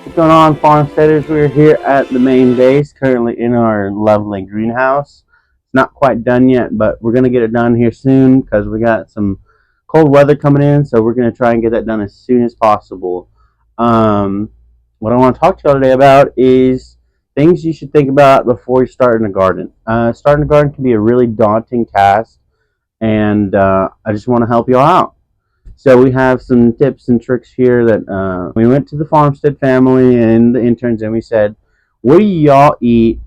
What's going on, farmsteaders? We're here at the main base, currently in our lovely greenhouse. It's not quite done yet, but we're going to get it done here soon because we got some cold weather coming in, so we're going to try and get that done as soon as possible. Um, what I want to talk to y'all today about is things you should think about before you start in a garden. Starting a garden can be a really daunting task, and I just want to help y'all out. So we have some tips and tricks here that we went to the farmstead family and the interns and we said, what do y'all eat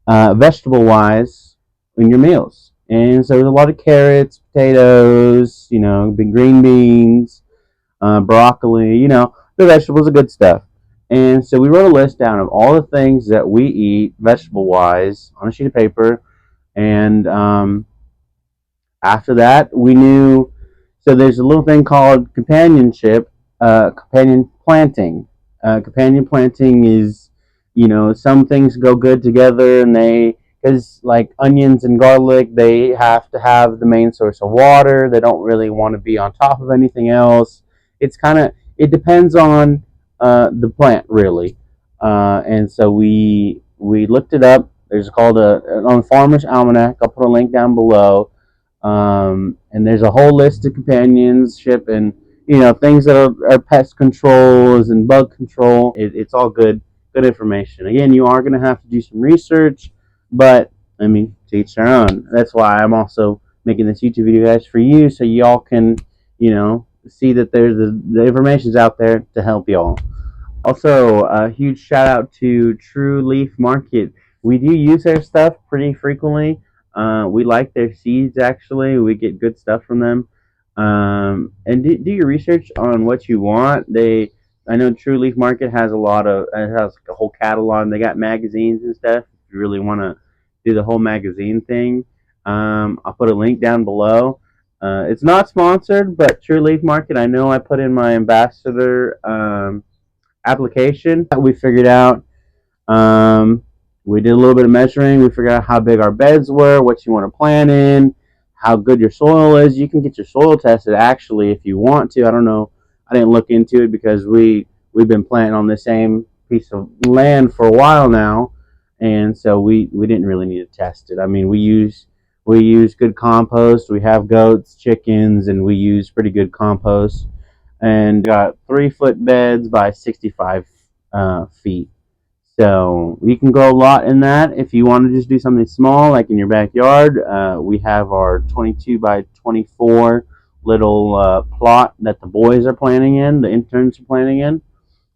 vegetable wise in your meals? And so there's a lot of carrots, potatoes, big green beans, broccoli, the vegetables are good stuff. And so we wrote a list down of all the things that we eat vegetable wise on a sheet of paper. And after that, we knew. So there's a little thing called companionship, companion planting. Companion planting is, some things go good together, and because like onions and garlic, they have to have the main source of water. They don't really want to be on top of anything else. It depends on the plant really, and so we looked it up. There's called on Farmer's Almanac. I'll put a link down below, and there's a whole list of companionship and things that are pest controls and bug control. It's all good information. Again, you are going to have to do some research, but I mean, to each their own. That's why I'm also making this YouTube video, guys, for you, so y'all can see that there's the information's out there to help y'all. Also, a huge shout out to True Leaf Market. We do use their stuff pretty frequently. We like their seeds, actually. We get good stuff from them. And do your research on what you want. I know True Leaf Market has it has like a whole catalog. They got magazines and stuff. If you really want to do the whole magazine thing, I'll put a link down below. It's not sponsored, but True Leaf Market, I know I put in my ambassador application. We figured out. We did a little bit of measuring. We figured out how big our beds were, what you want to plant in, how good your soil is. You can get your soil tested actually if you want to. I don't know. I didn't look into it because we've been planting on the same piece of land for a while now, and so we didn't really need to test it. I mean, we use good compost. We have goats, chickens, and we use pretty good compost. And got 3 foot beds by 65 feet. So you can go a lot in that. If you want to just do something small, like in your backyard, we have our 22 by 24 little plot that the boys are planting in, the interns are planting in.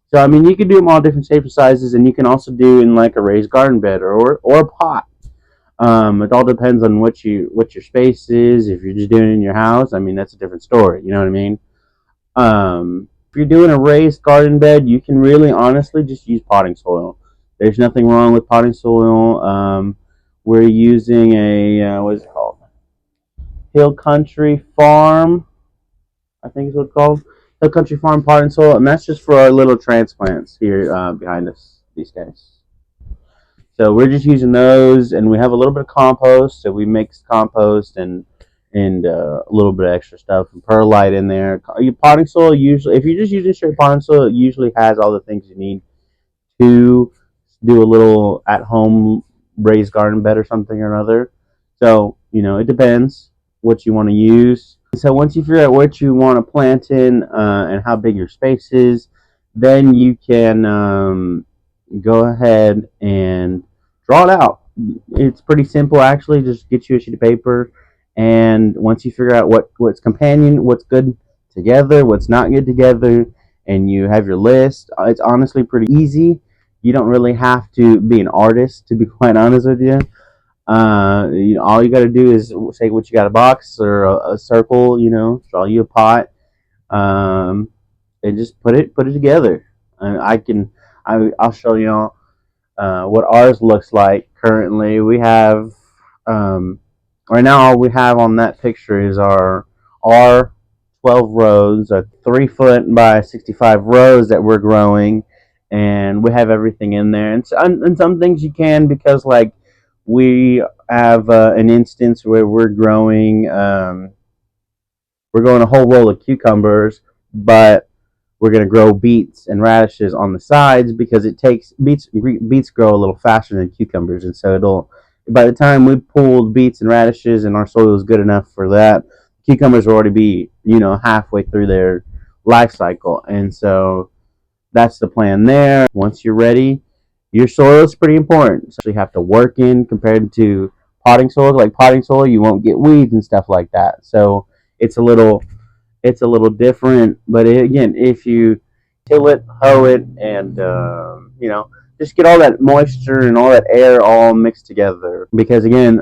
So I mean, you can do them all different shapes and sizes, and you can also do in like a raised garden bed or a pot. It all depends on what your space is. If you're just doing it in your house, I mean that's a different story. You know what I mean? If you're doing a raised garden bed, you can really honestly just use potting soil. There's nothing wrong with potting soil. We're using what is it called? Hill Country Farm, I think is what it's called. Hill Country Farm potting soil, and that's just for our little transplants here behind us these days. So we're just using those, and we have a little bit of compost. So we mix compost and a little bit of extra stuff and perlite in there. Your potting soil usually, if you're just using straight potting soil, it usually has all the things you need to do a little at-home raised garden bed or something or another. So it depends what you want to use. So once you figure out what you want to plant in and how big your space is, then you can go ahead and draw it out. It's pretty simple actually. Just get you a sheet of paper, and once you figure out what's companion, what's good together, what's not good together, and you have your list, it's honestly pretty easy. You don't really have to be an artist, to be quite honest with you. All you got to do is say what you got, a box or a circle. Draw you a pot, and just put it together. I'll show you what ours looks like currently. We have right now all we have on that picture is our 12 rows, 3 foot by 65 rows that we're growing, and we have everything in there. And some things you can, because like we have an instance where we're growing a whole roll of cucumbers, but we're going to grow beets and radishes on the sides because it takes beets grow a little faster than cucumbers, and so it'll by the time we pulled beets and radishes and our soil is good enough for that, cucumbers will already be halfway through their life cycle, and so that's the plan there. Once you're ready, your soil is pretty important. So you have to work in compared to potting soil. Like potting soil, you won't get weeds and stuff like that. So it's a little different. But again, if you till it, hoe it, and just get all that moisture and all that air all mixed together. Because again,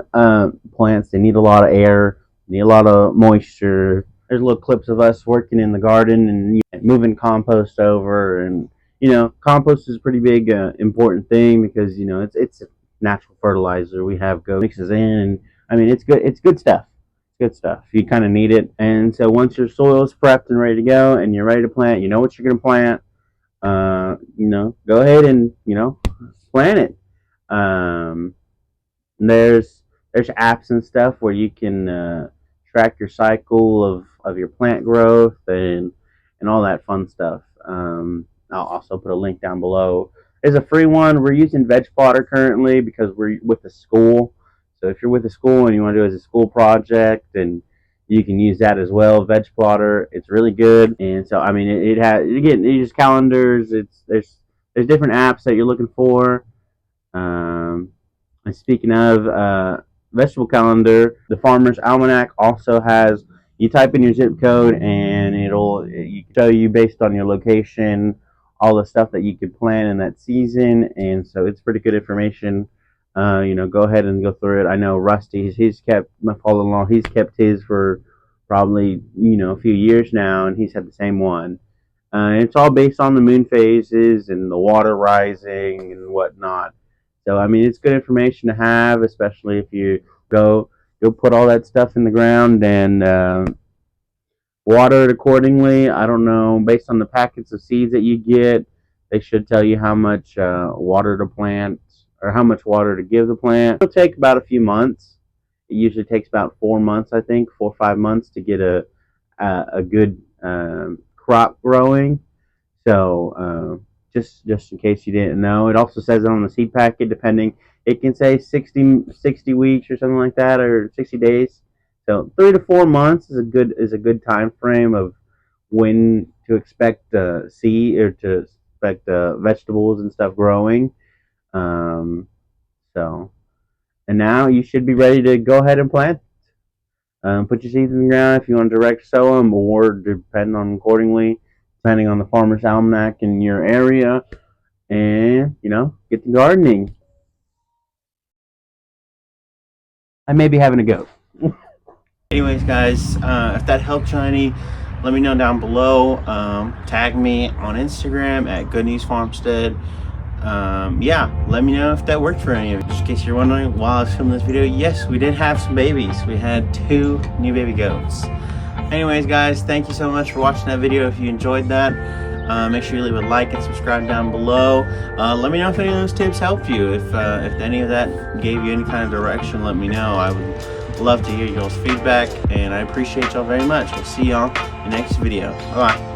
plants, they need a lot of air, need a lot of moisture. There's little clips of us working in the garden and moving compost over, and compost is a pretty big important thing because it's a natural fertilizer we have go mixes in, and I mean it's good stuff. Good stuff. You kind of need it. And so once your soil is prepped and ready to go and you're ready to plant, you know what you're going to plant, go ahead and plant it. um, there's apps and stuff where you can track your cycle of your plant growth and all that fun stuff. I'll also put a link down below. There's a free one. We're using Veg Plotter currently because we're with the school. So if you're with the school and you want to do it as a school project, then you can use that as well. Veg Plotter, it's really good. And so I mean, it has, again, it uses calendars. There's different apps that you're looking for. And speaking of vegetable calendar, the Farmer's Almanac also has. You type in your zip code and it'll show you based on your location all the stuff that you could plant in that season, and so it's pretty good information. Go ahead and go through it. I know Rusty, he's kept my father-in-law. He's kept his for probably a few years now, and he's had the same one. It's all based on the moon phases and the water rising and whatnot. So I mean, it's good information to have, especially if you go put all that stuff in the ground and water it accordingly. I don't know, based on the packets of seeds that you get, they should tell you how much water to plant or how much water to give the plant. It'll take about a few months. It usually takes about 4 months, I think, 4 or 5 months to get a good crop growing. So just in case you didn't know, it also says it on the seed packet. Depending, it can say 60 weeks or something like that, or 60 days. So 3 to 4 months is a good time frame of when to expect seed or to expect vegetables and stuff growing. So, and now you should be ready to go ahead and plant. Put your seeds in the ground if you want to direct sow them, or depending on the Farmer's Almanac in your area, and get to gardening. I may be having a go. Anyways, guys, if that helped you any, let me know down below. Tag me on Instagram at Good News Farmstead. Let me know if that worked for any of you. Just in case you're wondering, while I was filming this video, yes, we did have some babies. We had 2 new baby goats. Anyways, guys, thank you so much for watching that video. If you enjoyed that, make sure you leave a like and subscribe down below. Let me know if any of those tips helped you. If any of that gave you any kind of direction, let me know. I would love to hear y'all's feedback, and I appreciate y'all very much. We'll see y'all in the next video. Bye.